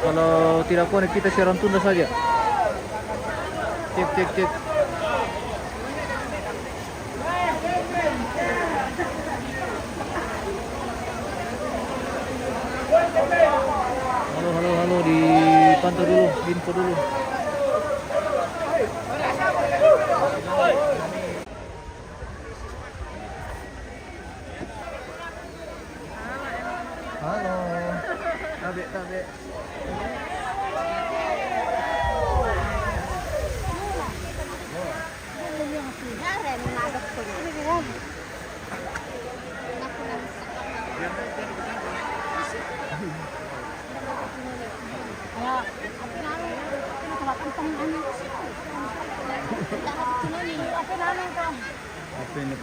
Kalau tidak connect kita siaran tunda saja. Cek cek cek. Halo, dipantau dulu, info dulu. Halo, tabe.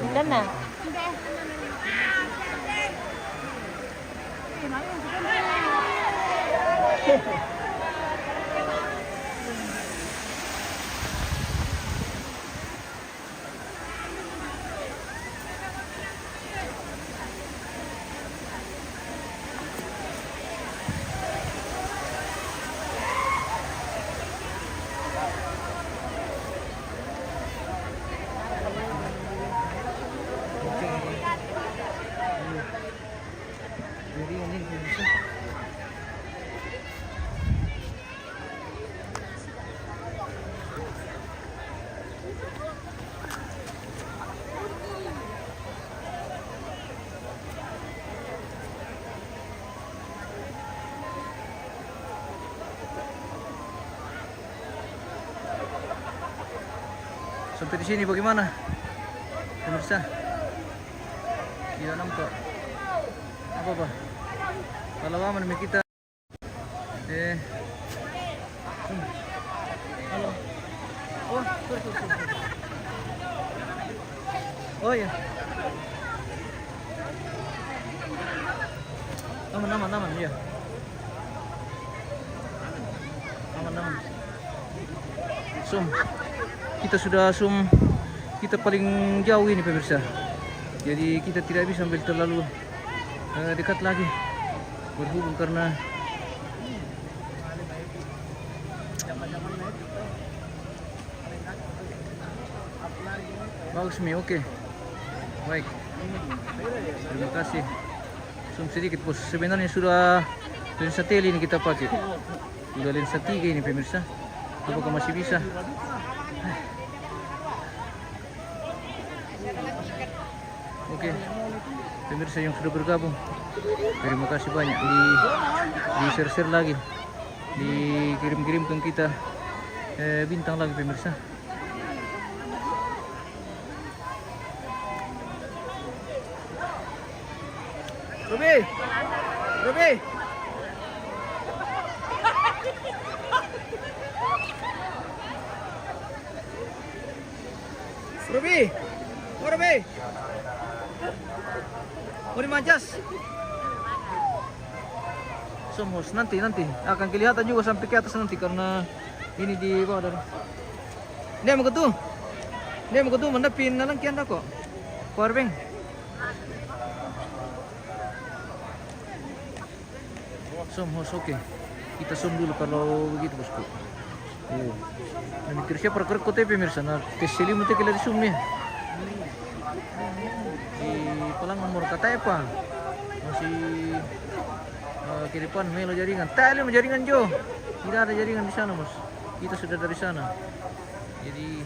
Dana. Sampai di sini bagaimana, pemirsa? Tidak nampak apa? Kalau aman nih kita. Halo. Oh, sorry. Oh ya. Aman ya. Aman. Kita sudah kita paling jauh ini pemirsa. Jadi kita tidak bisa ambil terlalu dekat lagi berhubung karena bagus Mi, oke. Baik. Terima kasih. Sedikit bos. Sebenarnya sudah lensa tele ini kita pakai. Sudah lensa 3 ini pemirsa. Apakah masih bisa? Oke, pemirsa yang sudah bergabung, terima kasih banyak. Di share lagi, dikirim-kirimkan kita bintang lagi pemirsa. Robi. Mau dimajas? Somos nanti akan kelihatan juga sampai ke atas nanti karena ini di bawah dari. Dia mau ketu mendapin nalangkian dah kok. Power bank. Somos oke. Kita dulu kalau begitu bosku. Mikir siapa perker kote pemirsa. Nah, keseli mute kela di sumnya. Di pelang nomor kata apa? Masih kiripan melo jaringan. Tali jaringan Jo. Tidak ada jaringan di sana, Bos. Kita sudah dari sana. Jadi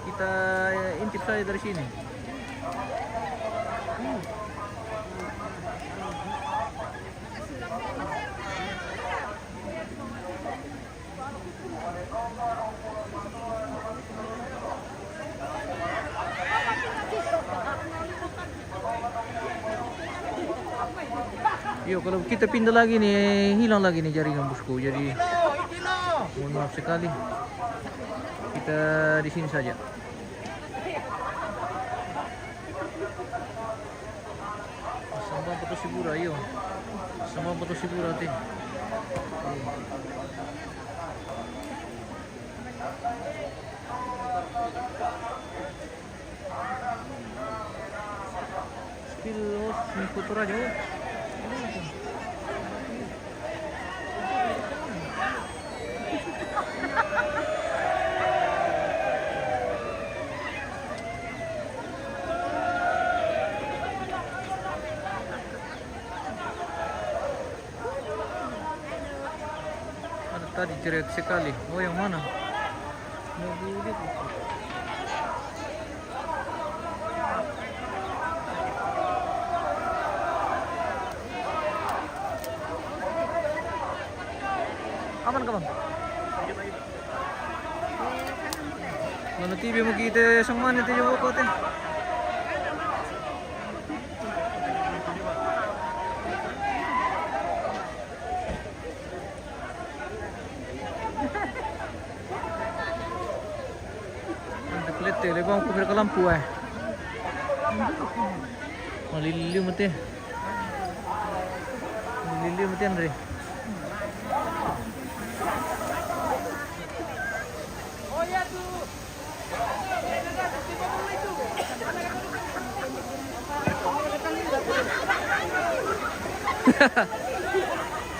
kita intip saja dari sini. Yo, kalau kita pindah lagi nih, hilang lagi nih jaringan bosku. Jadi mohon maaf sekali. Kita di sini saja. Sama pa to siguro, ayun. Sama pa to siguro atin. Skill host, may kultura dyan. Ano tadi jerit sekali. Oh, yang mana? Nagulit. Aman ka bang? Mana TV mo kita sang mana tayo ko te. Ang kulit te, lebang ko ka lampu eh. Maliliw mo te. Maliliw mo te Andre.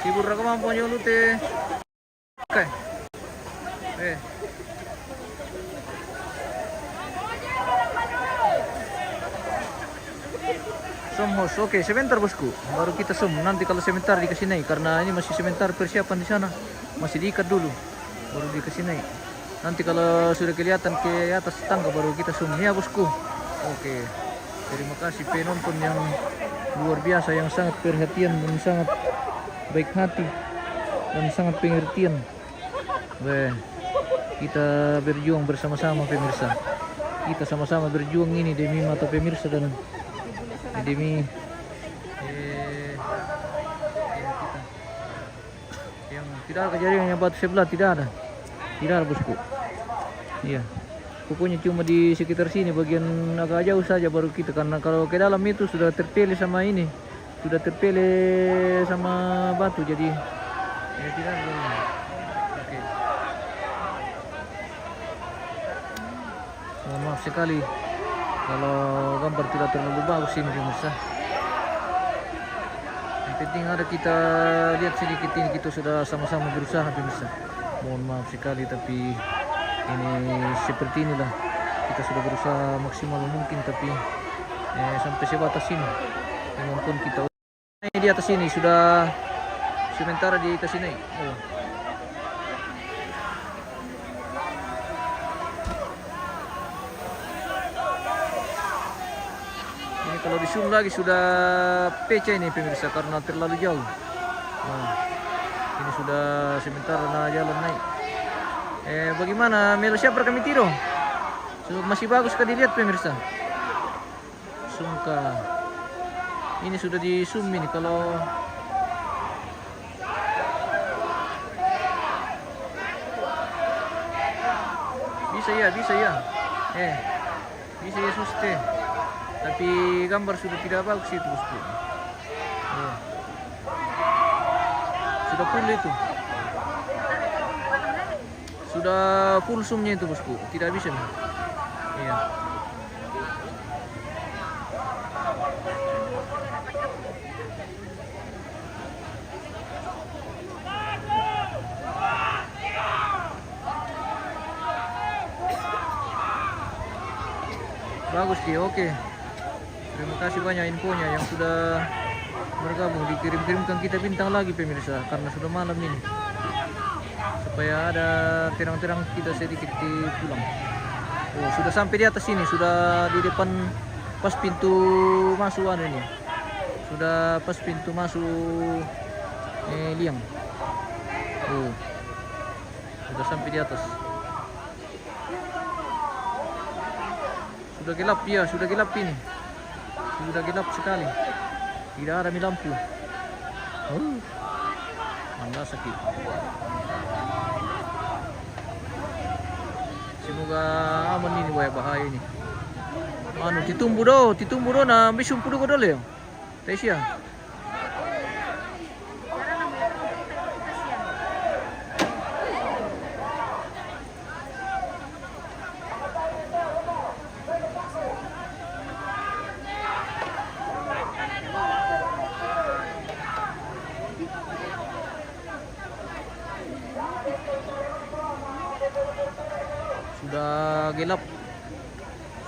Sibur ka mampu nyo lute. Okay. Somos, oke, sebentar bosku. Baru kita nanti kalau sebentar dikasih naik karena ini masih sebentar persiapan di sana. Masih diikat dulu, baru dikasih naik. Nanti kalau sudah kelihatan ke atas tangga baru kita ya bosku. Oke. Terima kasih penonton yang luar biasa, yang sangat perhatian dan sangat baik hati dan sangat pengertian. Kita berjuang bersama-sama pemirsa. Kita sama-sama berjuang ini demi mata pemirsa dan demi kita. Yang tidak ada kejadian yang batu sebelah, tidak ada bosku. Iya. Pokoknya cuma di sekitar sini bagian agak jauh saja baru kita, karena kalau ke dalam itu sudah terpele sama ini, sudah terpele sama batu jadi ya tidak ada. Oke. Mohon maaf sekali kalau gambar tidak terlalu bagus ini pemirsa. Yang penting ada kita lihat sedikit ini, kita sudah sama-sama berusaha pemirsa. Mohon maaf sekali tapi ini seperti inilah, kita sudah berusaha maksimal mungkin tapi sampai sebatas ini. Walaupun kita di atas ini sudah sementara dikasih naik. Ini kalau di zoom lagi sudah PC ini pemirsa karena terlalu jauh. Ini sudah sementara jalan naik. Bagaimana Melo, siapa kami tiro? Masih bagus kan dilihat pemirsa. Sungka. Ini sudah di zoom ini kalau bisa ya. Bisa ya suste. Tapi gambar sudah tidak bagus itu bosku. Sudah full itu. Sudah full zoomnya itu bosku, tidak bisa nih. Iya. Bagus dia, oke. Terima kasih banyak infonya yang sudah bergabung, dikirim-kirimkan kita bintang lagi pemirsa karena sudah malam ini. Supaya ada terang-terang kita sedikit pulang. Sudah sampai di atas sini, sudah di depan pas pintu masuk ini. Sudah pas pintu masuk liang. Sudah sampai di atas. Sudah gelap ya, sudah gelap ini. Sudah gelap sekali. Tidak ada lampu. Anda sakit. Semoga aman ini bahaya ini. Titumbu do na bisum pudu ko dole. Tesya.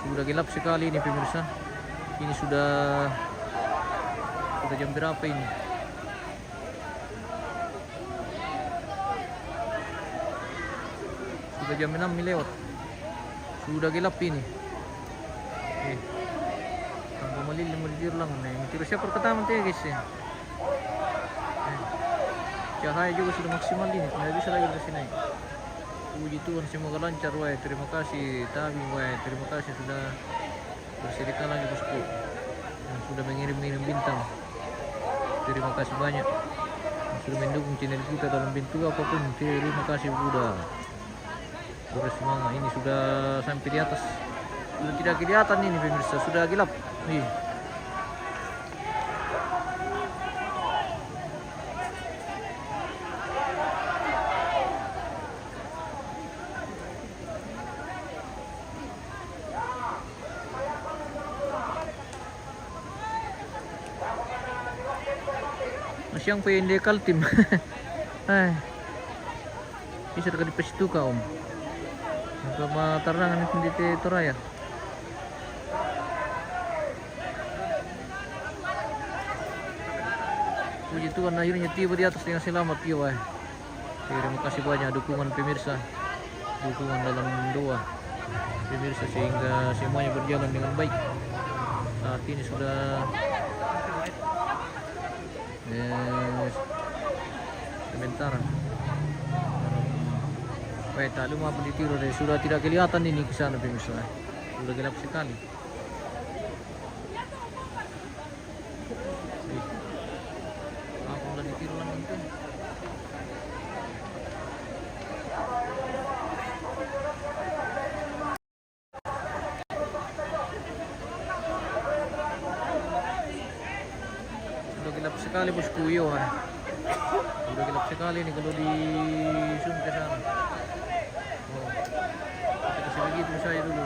Sudah gelap sekali ini pemirsa. Ini sudah jam berapa ini? Sudah jam 6 lewat. Sudah gelap ini. Tambah malil mau tidur lang nih. Tidur siya pertama tuh ya guys ya. Cahaya juga sudah maksimal ini. Tidak bisa lagi dari sini. Puji Tuhan, semoga lancar wah. Terima kasih Tabi wah. Terima kasih sudah bersedekah lagi bosku. Yang sudah mengirim bintang. Terima kasih banyak. Yang sudah mendukung channel kita dalam bentuk apapun. Terima kasih Buddha. Bersemangat ini sudah sampai di atas. Sudah tidak kelihatan ini pemirsa. Sudah gelap. Nih. Masyang pa yung dekal team. Ay. Bisa ka di pasitu ka Magmatarangan hindi ito raya. Puji Tuhan akhirnya tiba di atas dengan selamat ya wah. Terima kasih banyak dukungan pemirsa. Dukungan dalam doa pemirsa sehingga semuanya berjalan dengan baik. Saat ini sudah sementara baik tak lupa ditiru deh. Sudah tidak kelihatan ini ke sana pemirsa. Sudah gelap sekali. Aku udah ditiru nanti. Sudah gelap sekali bosku yo. Sudah gelap sekali nih kalau di zoom ke sana. Kita kasih begitu saya dulu.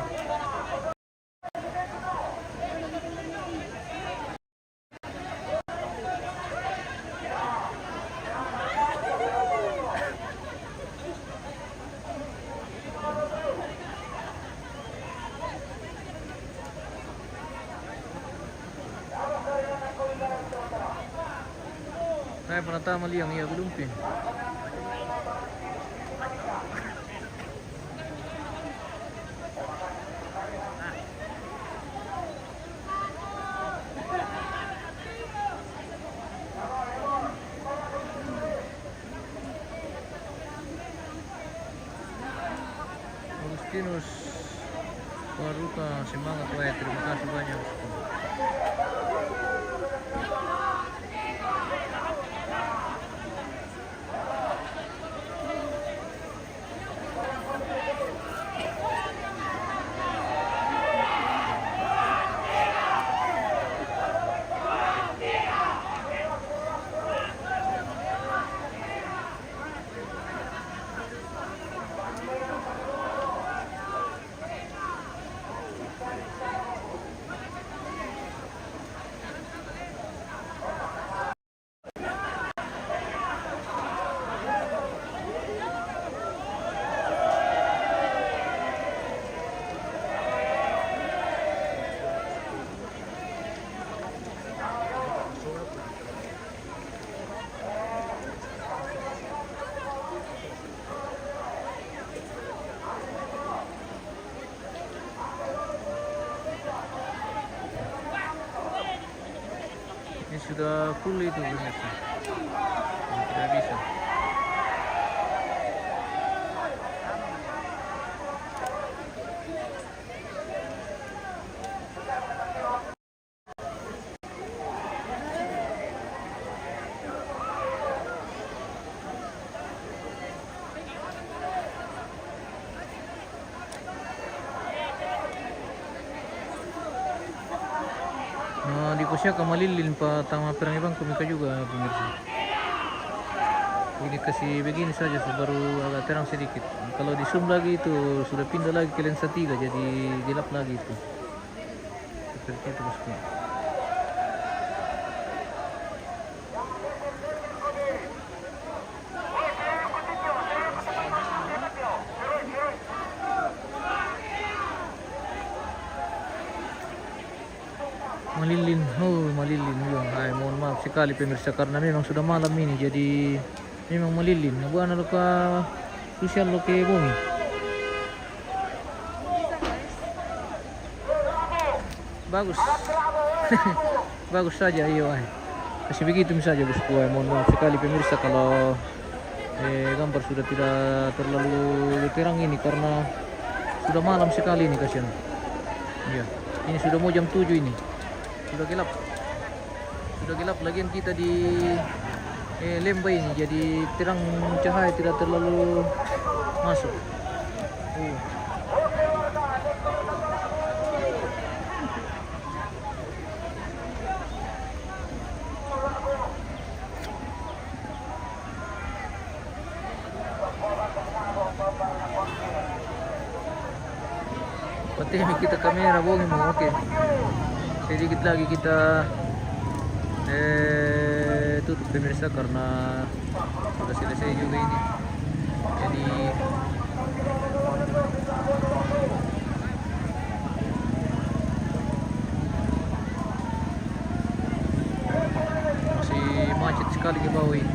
Saya pernah tahu liang iya gulumpin. Agustinus Waruka semangat wah, terima kasih banyak. Ini sudah full itu pemirsa. Ini tidak bisa. Nah, di Kusya Kamalilin pa tama perang ibang komika juga pemirsa. Ini kasih begini saja baru agak terang sedikit. Kalau di zoom lagi itu sudah pindah lagi ke lensa 3 jadi gelap lagi itu. Seperti itu bosku. Malilin yun. Ay, mohon maaf sekali pemirsa karena memang sudah malam ini jadi memang malilin. Nabuana lo ka sosial lo ke bumi. Bagus. Bagus saja iyo ay. Kasi begitu saja bosku ay. Mohon maaf sekali pemirsa kalau gambar sudah tidak terlalu terang ini karena sudah malam sekali ini kasihan. Iya. Ini sudah mau jam 7 ini. Sudah gelap lagian kita di lembah ini jadi terang cahaya tidak terlalu masuk. Pati kita kamera bohong mo oke. Sedikit lagi kita tutup pemirsa karena sudah selesai juga ini. Jadi masih macet sekali di bawah ini.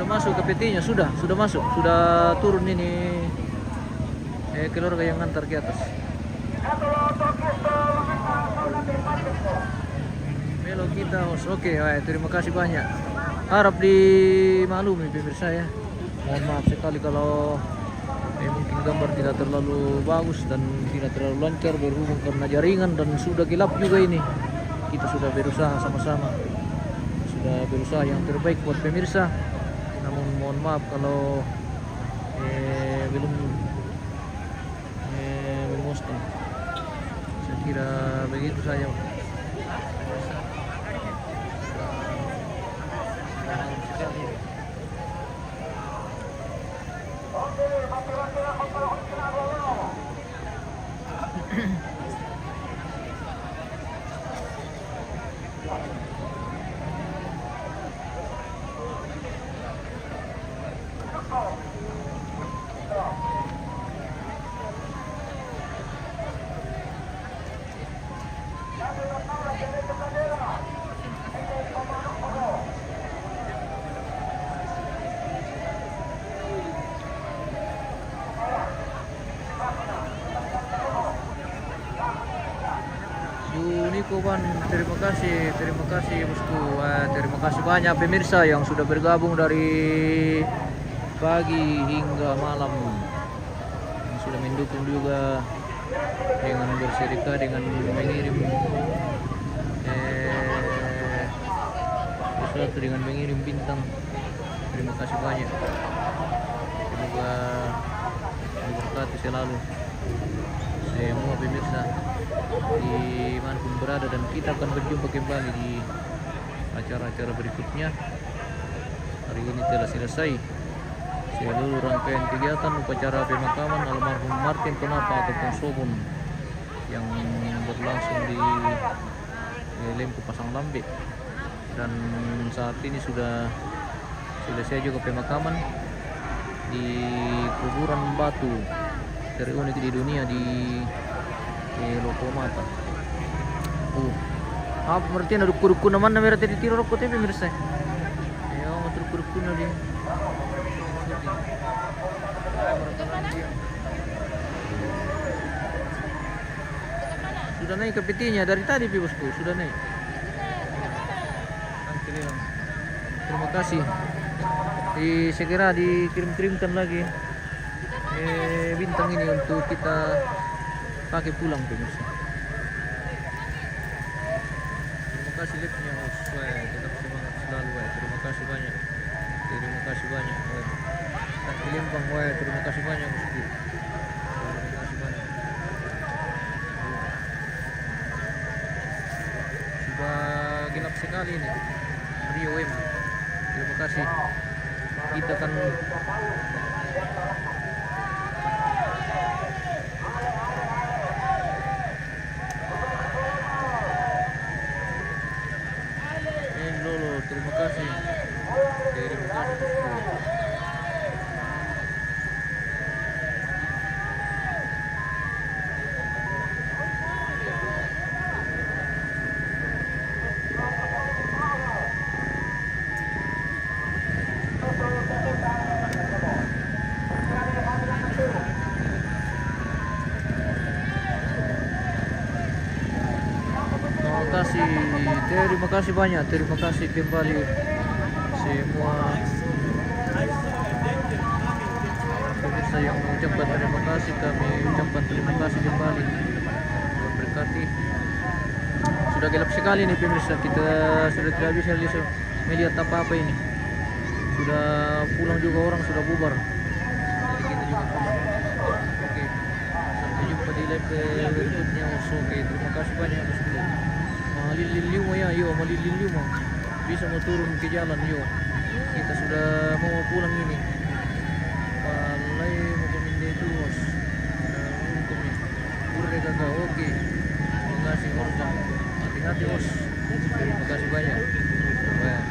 Masuk ke PT-nya sudah masuk, sudah turun ini keluarga yang ngantar ke atas. Melo kita host. Oke, terima kasih banyak. Harap dimaklumi pemirsa ya. Mohon maaf sekali kalau mungkin gambar tidak terlalu bagus dan tidak terlalu lancar berhubung karena jaringan dan sudah gelap juga ini. Kita sudah berusaha sama-sama. Sudah berusaha yang terbaik buat pemirsa. Namun mohon maaf kalau belum memuaskan. Saya kira begitu saja. Unikoban, terima kasih bosku. Terima kasih banyak pemirsa yang sudah bergabung dari pagi hingga malam, yang sudah mendukung juga dengan bersedekah, dengan mengirim sesuatu, dengan mengirim bintang. Terima kasih banyak. Semoga diberkati selalu semua pemirsa dimanapun berada, dan kita akan berjumpa kembali di acara-acara berikutnya. Hari ini telah selesai seluruh rangkaian kegiatan upacara pemakaman almarhum Martin Tonapa ataupun Sobun yang berlangsung di Lempu Pasang Lambe, dan saat ini sudah selesai juga pemakaman di kuburan batu terunik di dunia di Lokomata. Apa berarti ada kurku naman na meron tadi tiro ko tayo pemirsa. Ayo motor kurku na din. Sudah naik ke PT-nya dari tadi bosku, sudah naik. Terima kasih. Segera dikirim-kirimkan lagi bintang ini untuk kita pakai pulang pemirsa. Terima kasih lihatnya, tetap semangat selalu. Terima kasih banyak. Terima kasih. kasih banyak. Tak Limpang, terima kasih banyak bosku. Terima kasih banyak. Sudah gelap sekali ini. Rio M. Terima kasih. Kita kan Lolo, terima kasih. Terima kasih bosku. Terima kasih banyak, terima kasih kembali semua pemirsa yang mengucapkan terima kasih. Kami ucapkan terima kasih kembali. Tuhan berkati. Sudah gelap sekali nih pemirsa, kita sudah tidak bisa melihat apa-apa ini. Sudah pulang juga, orang sudah bubar. Jadi kita juga pulang. Oke, sampai jumpa di live berikutnya. Oke, terima kasih banyak bosku. Maliliw mo ya, yo, maliliw mo. Bisa mau turun ke jalan, yo. Kita sudah mau pulang ini. Palay mo kumindi itu, bos. Urre kakak, oke. Terima kasih, warga. Hati-hati, bos. Terima kasih banyak. Wah.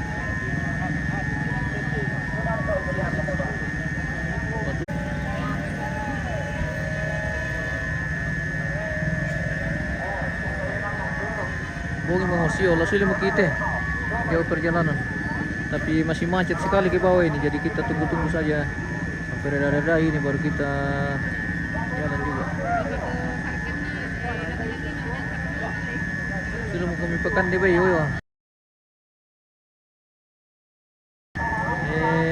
Bogey mga osyo, langsung makita jauh perjalanan, tapi masih macet sekali ke bawah ini, jadi kita tunggu-tunggu saja sampai reda-reda ini baru kita jalan juga. Sudah mau kami pekan deh bay, yo.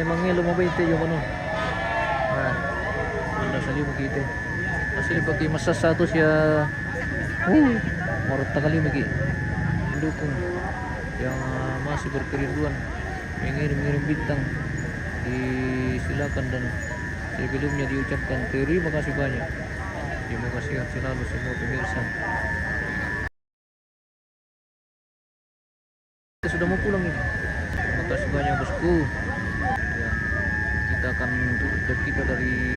Mangelo mo ba ito yung ano? Sudah sali makita. Asli pakai masa satu siya. Marot kali lagi. Dukung yang masih berkerinduan mengirim-ngirim bintang, disilakan dan sebelumnya diucapkan terima kasih banyak. Terima kasih selalu semua pemirsa. Kita sudah mau pulang nih. Terima kasih banyak bosku. Ya, kita akan tutup kita dari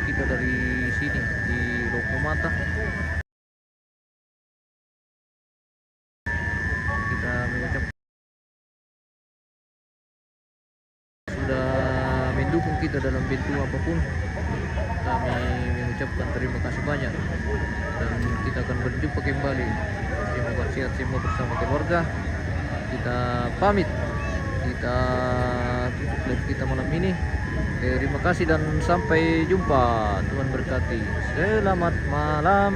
kita dari sini di Loko Mata. Sudah mendukung kita dalam bentuk apapun, kami mengucapkan terima kasih banyak dan kita akan berjumpa kembali. Semoga sehat semua bersama keluarga. Kita pamit, kita tutup live kita malam ini. Terima kasih dan sampai jumpa. Tuhan berkati. Selamat malam.